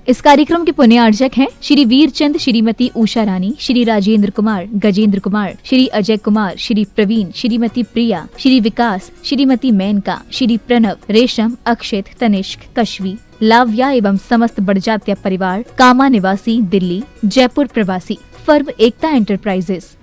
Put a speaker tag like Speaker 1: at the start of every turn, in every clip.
Speaker 1: इस कार्यक्रम के पुण्यार्चक हैं श्री वीरचंद, श्रीमती उषा रानी, श्री राजेंद्र कुमार, गजेंद्र कुमार, श्री अजय कुमार, श्री प्रवीण, श्रीमती प्रिया, श्री विकास, श्रीमती मेनका, श्री प्रणव, रेशम, अक्षित, तनिष्क, कश्वी, लाव्या एवं समस्त बड़जात्या परिवार, कामा निवासी, दिल्ली, जयपुर प्रवासी, फर्म एकता एंटरप्राइजेस।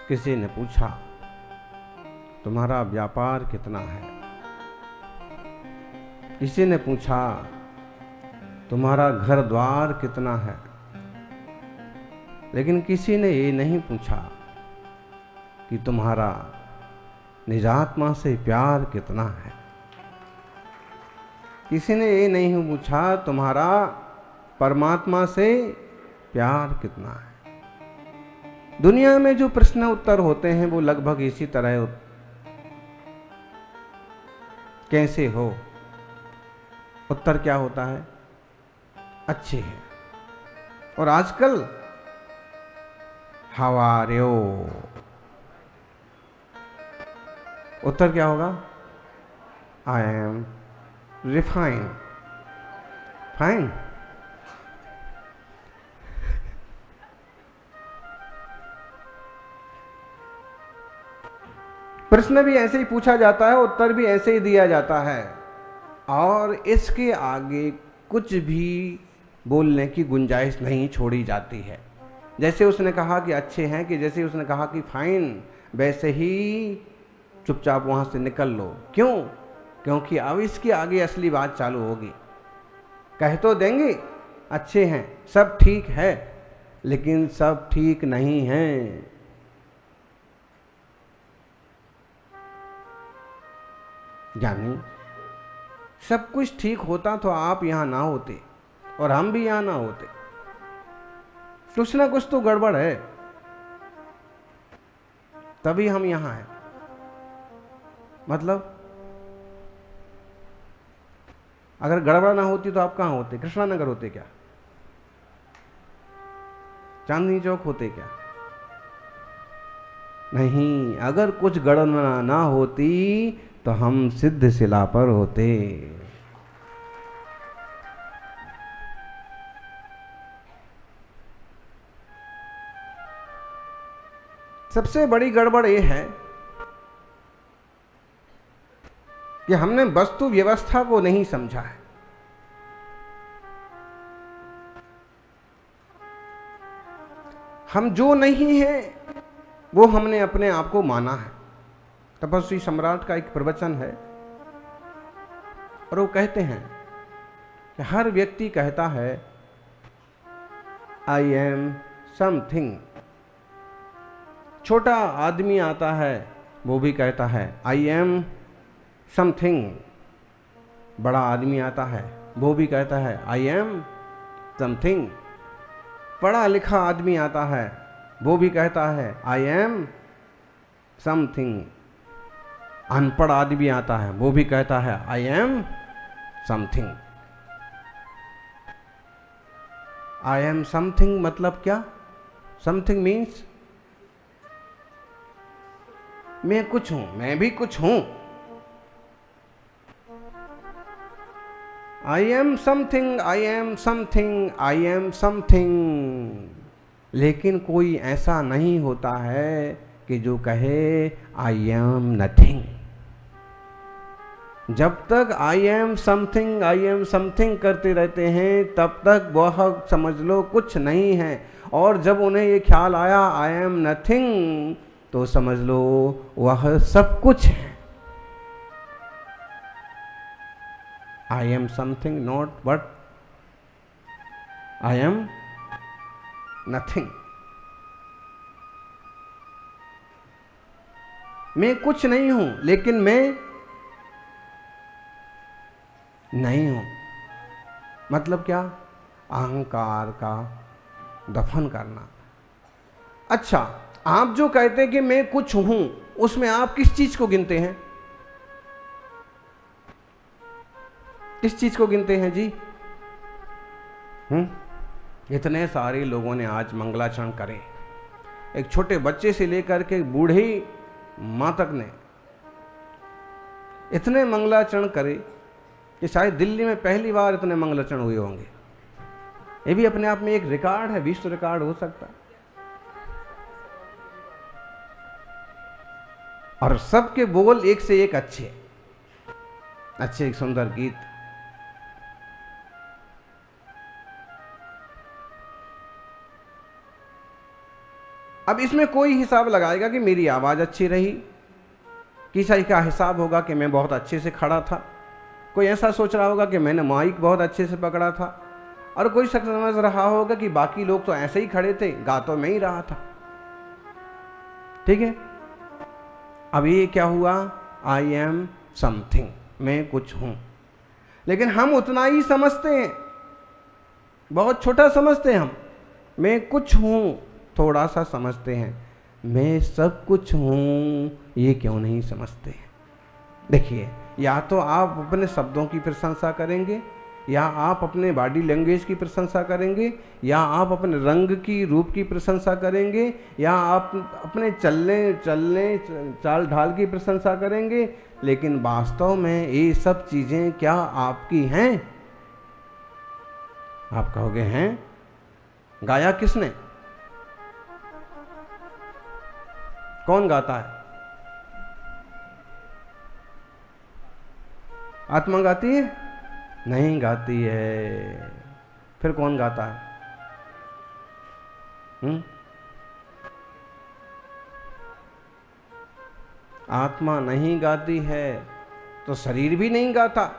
Speaker 2: किसी ने पूछा, तुम्हारा व्यापार कितना है? किसी ने पूछा, तुम्हारा घर द्वार कितना है? लेकिन किसी ने ये नहीं पूछा कि तुम्हारा निजात्मा से प्यार कितना है। किसी ने ये नहीं पूछा, तुम्हारा परमात्मा से प्यार कितना है। दुनिया में जो प्रश्न उत्तर होते हैं वो लगभग इसी तरह, कैसे हो? उत्तर क्या होता है? अच्छे हैं। और आजकल हाउ आर यू? उत्तर क्या होगा? I am refine. फाइन। प्रश्न भी ऐसे ही पूछा जाता है, उत्तर भी ऐसे ही दिया जाता है, और इसके आगे कुछ भी बोलने की गुंजाइश नहीं छोड़ी जाती है। जैसे उसने कहा कि अच्छे हैं, कि जैसे उसने कहा कि फाइन, वैसे ही चुपचाप वहाँ से निकल लो। क्यों? क्योंकि अब इसके आगे असली बात चालू होगी। कह तो देंगे अच्छे हैं, सब ठीक है, लेकिन सब ठीक नहीं है। यानी सब कुछ ठीक होता तो आप यहां ना होते और हम भी यहां ना होते। कुछ ना कुछ तो गड़बड़ है, तभी हम यहां हैं। मतलब अगर गड़बड़ ना होती तो आप कहां होते? कृष्णा नगर होते क्या? चांदनी चौक होते क्या? नहीं, अगर कुछ गड़बड़ ना होती तो हम सिद्ध शिला पर होते। सबसे बड़ी गड़बड़ यह है कि हमने वस्तु व्यवस्था को नहीं समझा है। हम जो नहीं है वो हमने अपने आप को माना है। तपस्वी सम्राट का एक प्रवचन है, और वो कहते हैं कि हर व्यक्ति कहता है आई एम समथिंग। छोटा आदमी आता है, वो भी कहता है आई एम समथिंग। बड़ा आदमी आता है, वो भी कहता है आई एम समथिंग। पढ़ा लिखा आदमी आता है, वो भी कहता है आई एम समथिंग। अनपढ़ आदमी आता है, वो भी कहता है I am something. I am something मतलब क्या? समथिंग मीन्स मैं कुछ हूं, मैं भी कुछ हूं। I am something, I am something, I am something. लेकिन कोई ऐसा नहीं होता है कि जो कहे आई एम नथिंग। जब तक आई एम समथिंग करते रहते हैं, तब तक वह समझ लो कुछ नहीं है। और जब उन्हें ये ख्याल आया आई एम नथिंग, तो समझ लो वह सब कुछ है। I am something not but I am nothing. मैं कुछ नहीं हूं, लेकिन मैं नहीं हूं। मतलब क्या? अहंकार का दफन करना। अच्छा, आप जो कहते हैं कि मैं कुछ हूं, उसमें आप किस चीज को गिनते हैं? किस चीज को गिनते हैं जी? इतने सारे लोगों ने आज मंगलाचरण करे, एक छोटे बच्चे से लेकर के बूढ़े मातक ने इतने मंगलाचरण करे कि शायद दिल्ली में पहली बार इतने मंगलाचरण हुए होंगे। ये भी अपने आप में एक रिकॉर्ड है, विश्व रिकॉर्ड हो सकता है। और सबके बोल एक से एक अच्छे, एक सुंदर गीत। अब इसमें कोई हिसाब लगाएगा कि मेरी आवाज अच्छी रही, किसी का हिसाब होगा कि मैं बहुत अच्छे से खड़ा था, कोई ऐसा सोच रहा होगा कि मैंने माइक बहुत अच्छे से पकड़ा था, और कोई शख्स समझ रहा होगा कि बाकी लोग तो ऐसे ही खड़े थे, गा तो मैं ही रहा था। ठीक है, अब ये क्या हुआ, आई एम समथिंग, मैं कुछ हूं। लेकिन हम उतना ही समझते हैं, बहुत छोटा समझते हैं हम, मैं कुछ हूं थोड़ा सा समझते हैं, मैं सब कुछ हूं ये क्यों नहीं समझते हैं। देखिए, या तो आप अपने शब्दों की प्रशंसा करेंगे, या आप अपने बॉडी लैंग्वेज की प्रशंसा करेंगे, या आप अपने रंग की रूप की प्रशंसा करेंगे, या आप अपने चलने चाल ढाल की प्रशंसा करेंगे, लेकिन वास्तव में ये सब चीजें क्या आपकी हैं? आप कहोगे हैं। गाया किसने? कौन गाता है? आत्मा गाती है? नहीं गाती है। फिर कौन गाता है? आत्मा नहीं गाती है तो शरीर भी नहीं गाता।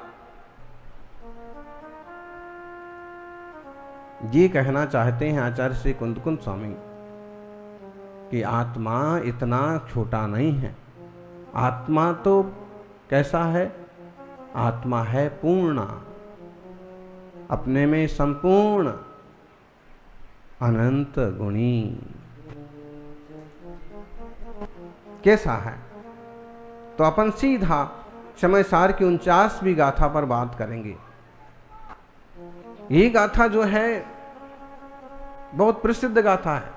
Speaker 2: ये कहना चाहते हैं आचार्य श्री कुंदकुंद स्वामी कि आत्मा इतना छोटा नहीं है। आत्मा तो कैसा है? आत्मा है पूर्ण, अपने में संपूर्ण, अनंत गुणी। कैसा है? तो अपन सीधा समय सार की 49वीं गाथा पर बात करेंगे। ये गाथा जो है बहुत प्रसिद्ध गाथा है।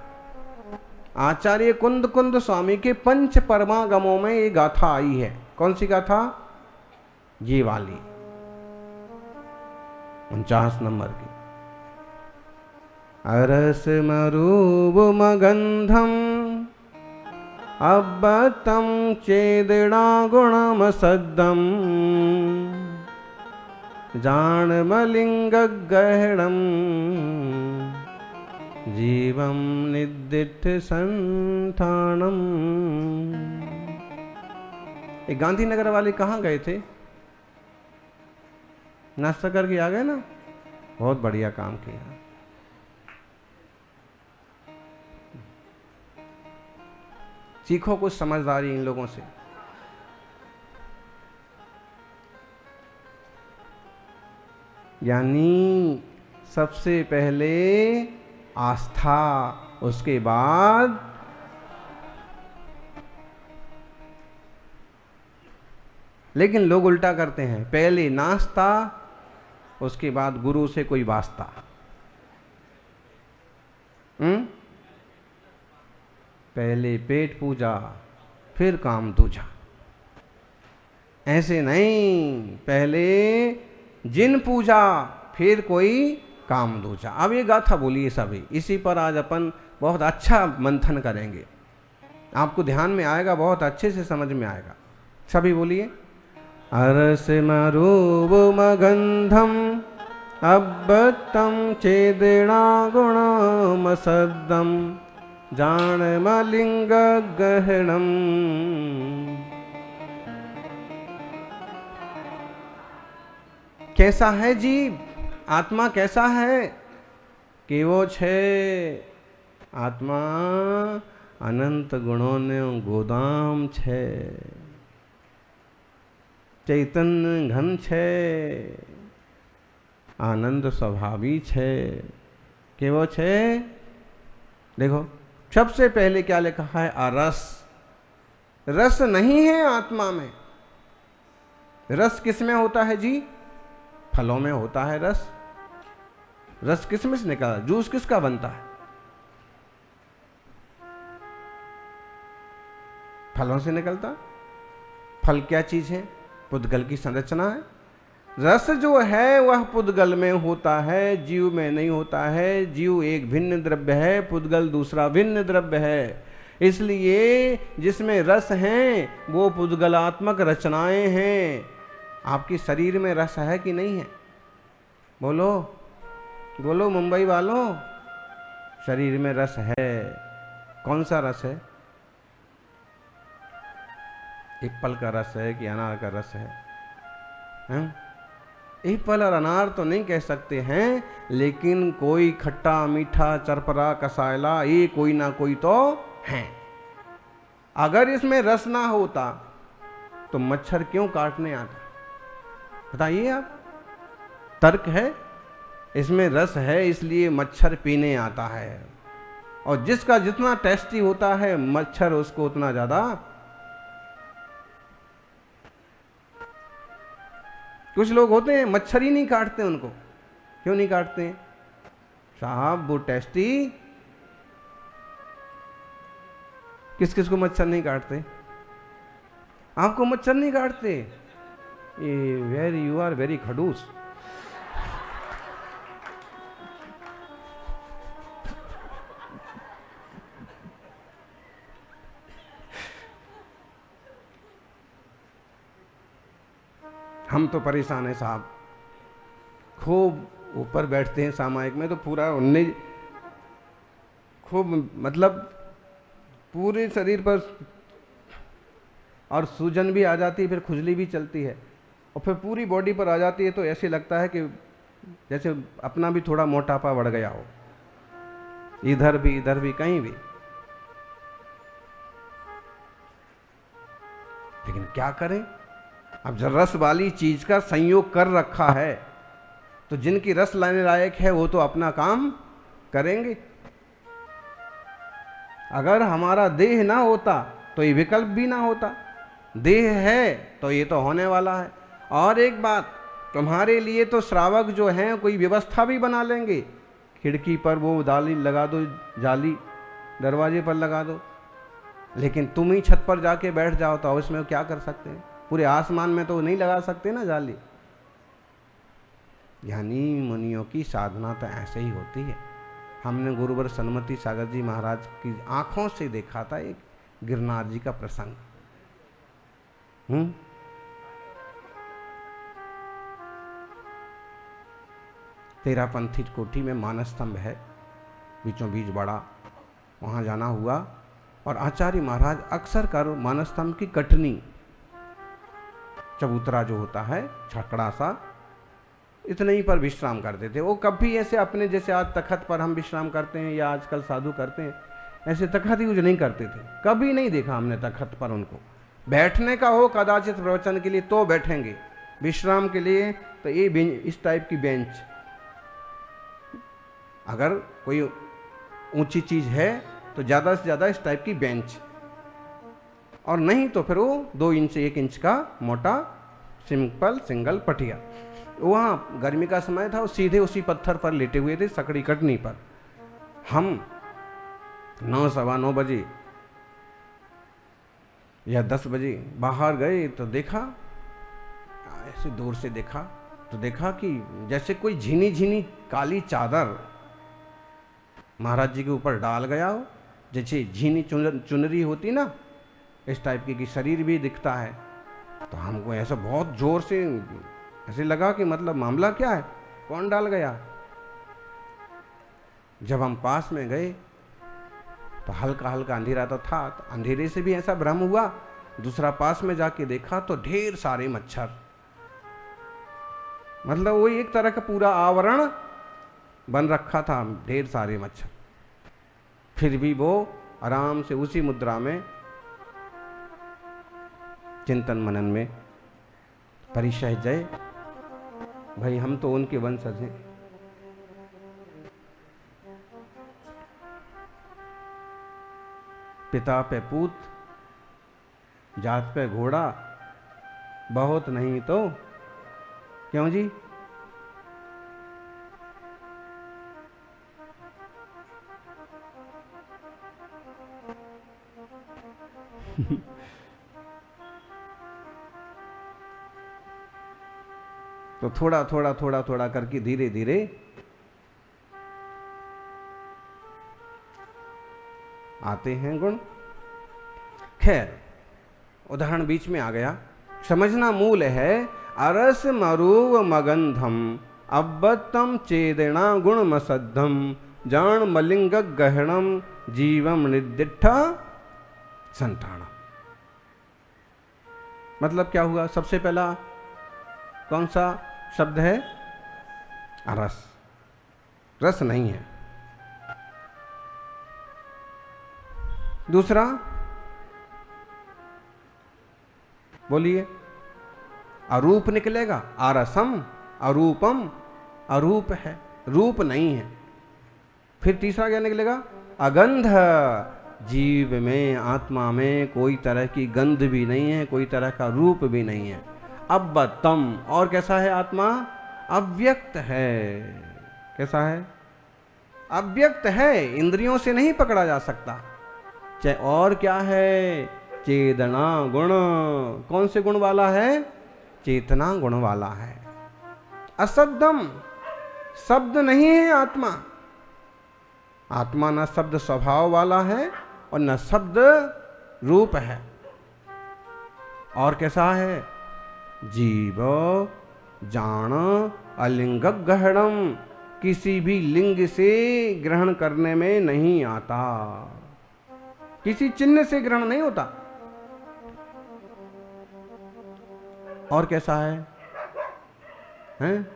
Speaker 2: आचार्य कुंद स्वामी के पंच परमागमों में ये गाथा आई है। कौन सी गाथा? ये वाली 49 नंबर की। अरस मरूम गंधम अब्बतम चेदड़ा गुणम सद्दम जाणमलिंग गहणम जीवम निदिठ संथानम। गांधीनगर वाले कहाँ गए थे? नाश्ता करके आ गए ना, बहुत बढ़िया काम किया। सीखो कुछ समझदारी इन लोगों से। यानी सबसे पहले आस्था, उसके बाद लेकिन लोग उल्टा करते हैं, पहले नाश्ता उसके बाद गुरु से कोई वास्ता। पहले पेट पूजा फिर काम दूजा। ऐसे नहीं, पहले जिन पूजा फिर कोई काम दूजा। अब ये गाथा बोलिए सभी, इसी पर आज अपन बहुत अच्छा मंथन करेंगे, आपको ध्यान में आएगा, बहुत अच्छे से समझ में आएगा। सभी बोलिए। अरस मरूप मगंधम अब्बतम चेदड़ा गुणम सद्दम जाणमलिंग गहणम। कैसा है जीव? आत्मा कैसा है? कि वो छे आत्मा अनंत गुणों ने गोदाम छे, चैतन्य घन छे, आनंद स्वभावी छे। कि वो छे, देखो सबसे पहले क्या लिखा है? अरस। रस नहीं है आत्मा में। रस किस में होता है जी? फलों में होता है रस। रस किस में से निकला? जूस किसका बनता है? फलों से निकलता। फल क्या चीज़ है? पुद्गल की संरचना है। रस जो है वह पुद्गल में होता है, जीव में नहीं होता है। जीव एक भिन्न द्रव्य है, पुद्गल दूसरा भिन्न द्रव्य है। इसलिए जिसमें रस हैं वो पुद्गलात्मक रचनाएं हैं। आपके शरीर में रस है कि नहीं है? बोलो बोलो मुंबई वालों, शरीर में रस है। कौन सा रस है? एप्पल का रस है कि अनार का रस है? हैं? एप्पल और अनार तो नहीं कह सकते हैं, लेकिन कोई खट्टा मीठा चरपरा कसायला ये कोई ना कोई तो है। अगर इसमें रस ना होता तो मच्छर क्यों काटने आता? बताइए आप। तर्क है, इसमें रस है इसलिए मच्छर पीने आता है। और जिसका जितना टेस्टी होता है मच्छर उसको उतना ज्यादा। कुछ लोग होते हैं मच्छर ही नहीं काटते उनको। क्यों नहीं काटते हैं? साहब वो टेस्टी। किस किस को मच्छर नहीं काटते? आपको मच्छर नहीं काटते? ये यू आर वेरी खड़ूस। हम तो परेशान हैं साहब। खूब ऊपर बैठते हैं सामायिक में तो पूरा उन्ने खूब मतलब पूरे शरीर पर और सूजन भी आ जाती है, फिर खुजली भी चलती है और फिर पूरी बॉडी पर आ जाती है। तो ऐसे लगता है कि जैसे अपना भी थोड़ा मोटापा बढ़ गया हो, इधर भी कहीं भी। लेकिन क्या करें, अब जब रस वाली चीज का संयोग कर रखा है तो जिनकी रस लाने लायक है वो तो अपना काम करेंगे। अगर हमारा देह ना होता तो ये विकल्प भी ना होता। देह है तो ये तो होने वाला है। और एक बात, तुम्हारे लिए तो श्रावक जो हैं कोई व्यवस्था भी बना लेंगे। खिड़की पर वो डाली लगा दो, जाली दरवाजे पर लगा दो। लेकिन तुम ही छत पर जाके बैठ जाओ तो उसमें क्या कर सकते हैं? पूरे आसमान में तो नहीं लगा सकते ना जाली। यानी मुनियों की साधना तो ऐसे ही होती है। हमने गुरुवर सन्मति सागर जी महाराज की आंखों से देखा था एक गिरनार जी का प्रसंग। तेरापंथी कोठी में मानस स्तंभ है, बीचों बीच बड़ा, वहां जाना हुआ। और आचार्य महाराज अक्सर कर मानस स्तंभ की कटनी, चबूतरा जो होता है छकड़ा सा, इतने ही पर विश्राम करते थे। वो कभी ऐसे अपने जैसे आज तखत पर हम विश्राम करते हैं या आजकल साधु करते हैं, ऐसे तखत यूज नहीं करते थे। कभी नहीं देखा हमने तखत पर उनको। बैठने का हो कदाचित प्रवचन के लिए तो बैठेंगे, विश्राम के लिए तो ये इस टाइप की बेंच, अगर कोई ऊंची चीज है तो ज़्यादा से ज़्यादा इस टाइप की बेंच, और नहीं तो फिर वो 2 इंच 1 इंच का मोटा सिंपल सिंगल पटिया। वहाँ गर्मी का समय था, वो सीधे उसी पत्थर पर लेटे हुए थे सकड़ी कटनी पर। हम 9 सवा 9 बजे या 10 बजे बाहर गए तो देखा, ऐसे दूर से देखा तो देखा कि जैसे कोई झीनी झीनी काली चादर महाराज जी के ऊपर डाल गया हो, जैसे झीनी चुनरी होती ना, इस टाइप की कि शरीर भी दिखता है। तो हमको ऐसा बहुत जोर से ऐसे लगा कि मतलब मामला क्या है, कौन डाल गया। जब हम पास में गए तो हल्का हल्का अंधेरा तो था, तो अंधेरे से भी ऐसा भ्रम हुआ। दूसरा पास में जाके देखा तो ढेर सारे मच्छर, मतलब वो एक तरह का पूरा आवरण बन रखा था, ढेर सारे मच्छर। फिर भी वो आराम से उसी मुद्रा में चिंतन मनन में परिशय जय, भाई हम तो उनके वंशज हैं। पिता पे पूत, जात पे घोड़ा, बहुत नहीं तो क्यों जी। तो थोड़ा थोड़ा थोड़ा थोड़ा करके धीरे धीरे आते हैं गुण। खैर, उदाहरण बीच में आ गया, समझना मूल है। अरस मरुव मगंधम अब्बतम चेदना गुणमसद्धम जान मलिंग गहणम जीवम निर्दिष्ट संतान। मतलब क्या हुआ? सबसे पहला कौन सा शब्द है? अरस, रस नहीं है। दूसरा बोलिए, अरूप निकलेगा। आरसम, अरूपम, अरूप है, रूप नहीं है। फिर तीसरा क्या निकलेगा? अगंध, जीव में, आत्मा में कोई तरह की गंध भी नहीं है, कोई तरह का रूप भी नहीं है। अब्बतम, और कैसा है आत्मा? अव्यक्त है। कैसा है? अव्यक्त है, इंद्रियों से नहीं पकड़ा जा सकता। और क्या है? चेतना गुण। कौन से गुण वाला है? चेतना गुण वाला है। असद्धम, शब्द नहीं है आत्मा। आत्मा न शब्द स्वभाव वाला है और न शब्द रूप है। और कैसा है? जीव जान अलिंग गहणम, किसी भी लिंग से ग्रहण करने में नहीं आता, किसी चिन्ह से ग्रहण नहीं होता। और कैसा है? हैं?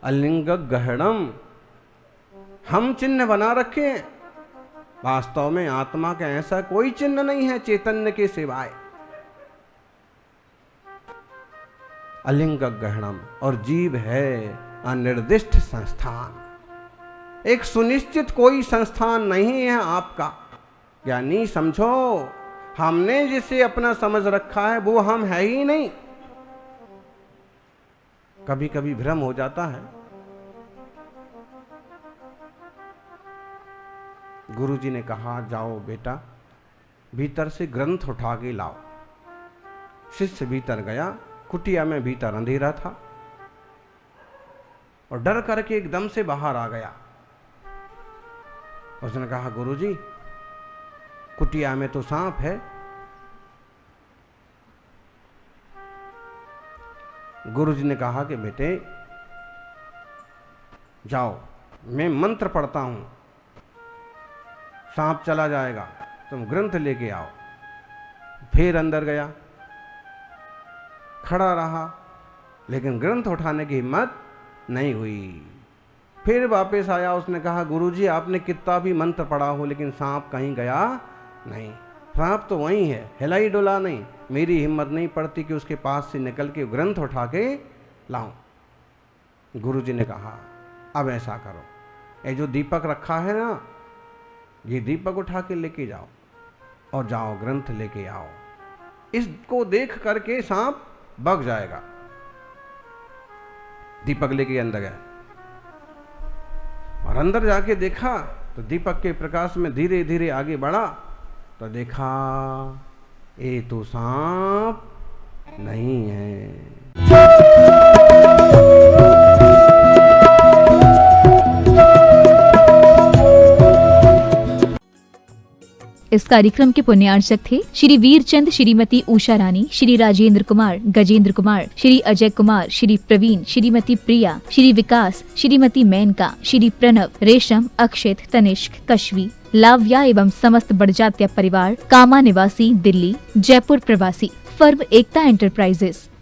Speaker 2: अलिंग गहणम, हम चिन्ह बना रखे हैं, वास्तव में आत्मा का ऐसा कोई चिन्ह नहीं है चैतन्य के सिवाय। अलिंग गहणम, और जीव है अनिर्दिष्ट संस्थान। एक सुनिश्चित कोई संस्थान नहीं है आपका। यानी समझो, हमने जिसे अपना समझ रखा है वो हम है ही नहीं। कभी कभी भ्रम हो जाता है। गुरुजी ने कहा, जाओ बेटा भीतर से ग्रंथ उठा के लाओ। शिष्य भीतर गया, कुटिया में भीतर अंधेरा था और डर करके एकदम से बाहर आ गया। उसने कहा, गुरुजी कुटिया में तो सांप है। गुरुजी ने कहा कि बेटे जाओ, मैं मंत्र पढ़ता हूं, सांप चला जाएगा, तुम ग्रंथ लेके आओ। फिर अंदर गया, खड़ा रहा, लेकिन ग्रंथ उठाने की हिम्मत नहीं हुई। फिर वापस आया, उसने कहा, गुरुजी आपने कितना भी मंत्र पढ़ा हो लेकिन सांप कहीं गया नहीं। सांप तो वहीं है, हिला ही डुला नहीं। मेरी हिम्मत नहीं पड़ती कि उसके पास से निकल के ग्रंथ उठा के लाऊं। गुरुजी ने कहा, अब ऐसा करो, ये जो दीपक रखा है ना, ये दीपक उठा के लेके जाओ और जाओ ग्रंथ लेके आओ। इसको देख करके सांप भाग जाएगा। दीपक लेके अंदर गया और अंदर जाके देखा तो दीपक के प्रकाश में धीरे धीरे आगे बढ़ा तो देखा ये तो सांप नहीं है।
Speaker 1: इस कार्यक्रम के पुण्यार्चक थे श्री वीरचंद, श्रीमती उषा रानी, श्री राजेंद्र कुमार, गजेंद्र कुमार, श्री अजय कुमार, श्री प्रवीण, श्रीमती प्रिया, श्री विकास, श्रीमती मेनका, श्री प्रणव, रेशम, अक्षित, तनिष्क, कश्वी, लाव्या एवं समस्त बड़जात्या परिवार, कामा निवासी, दिल्ली, जयपुर प्रवासी, फर्म एकता एंटरप्राइजेस।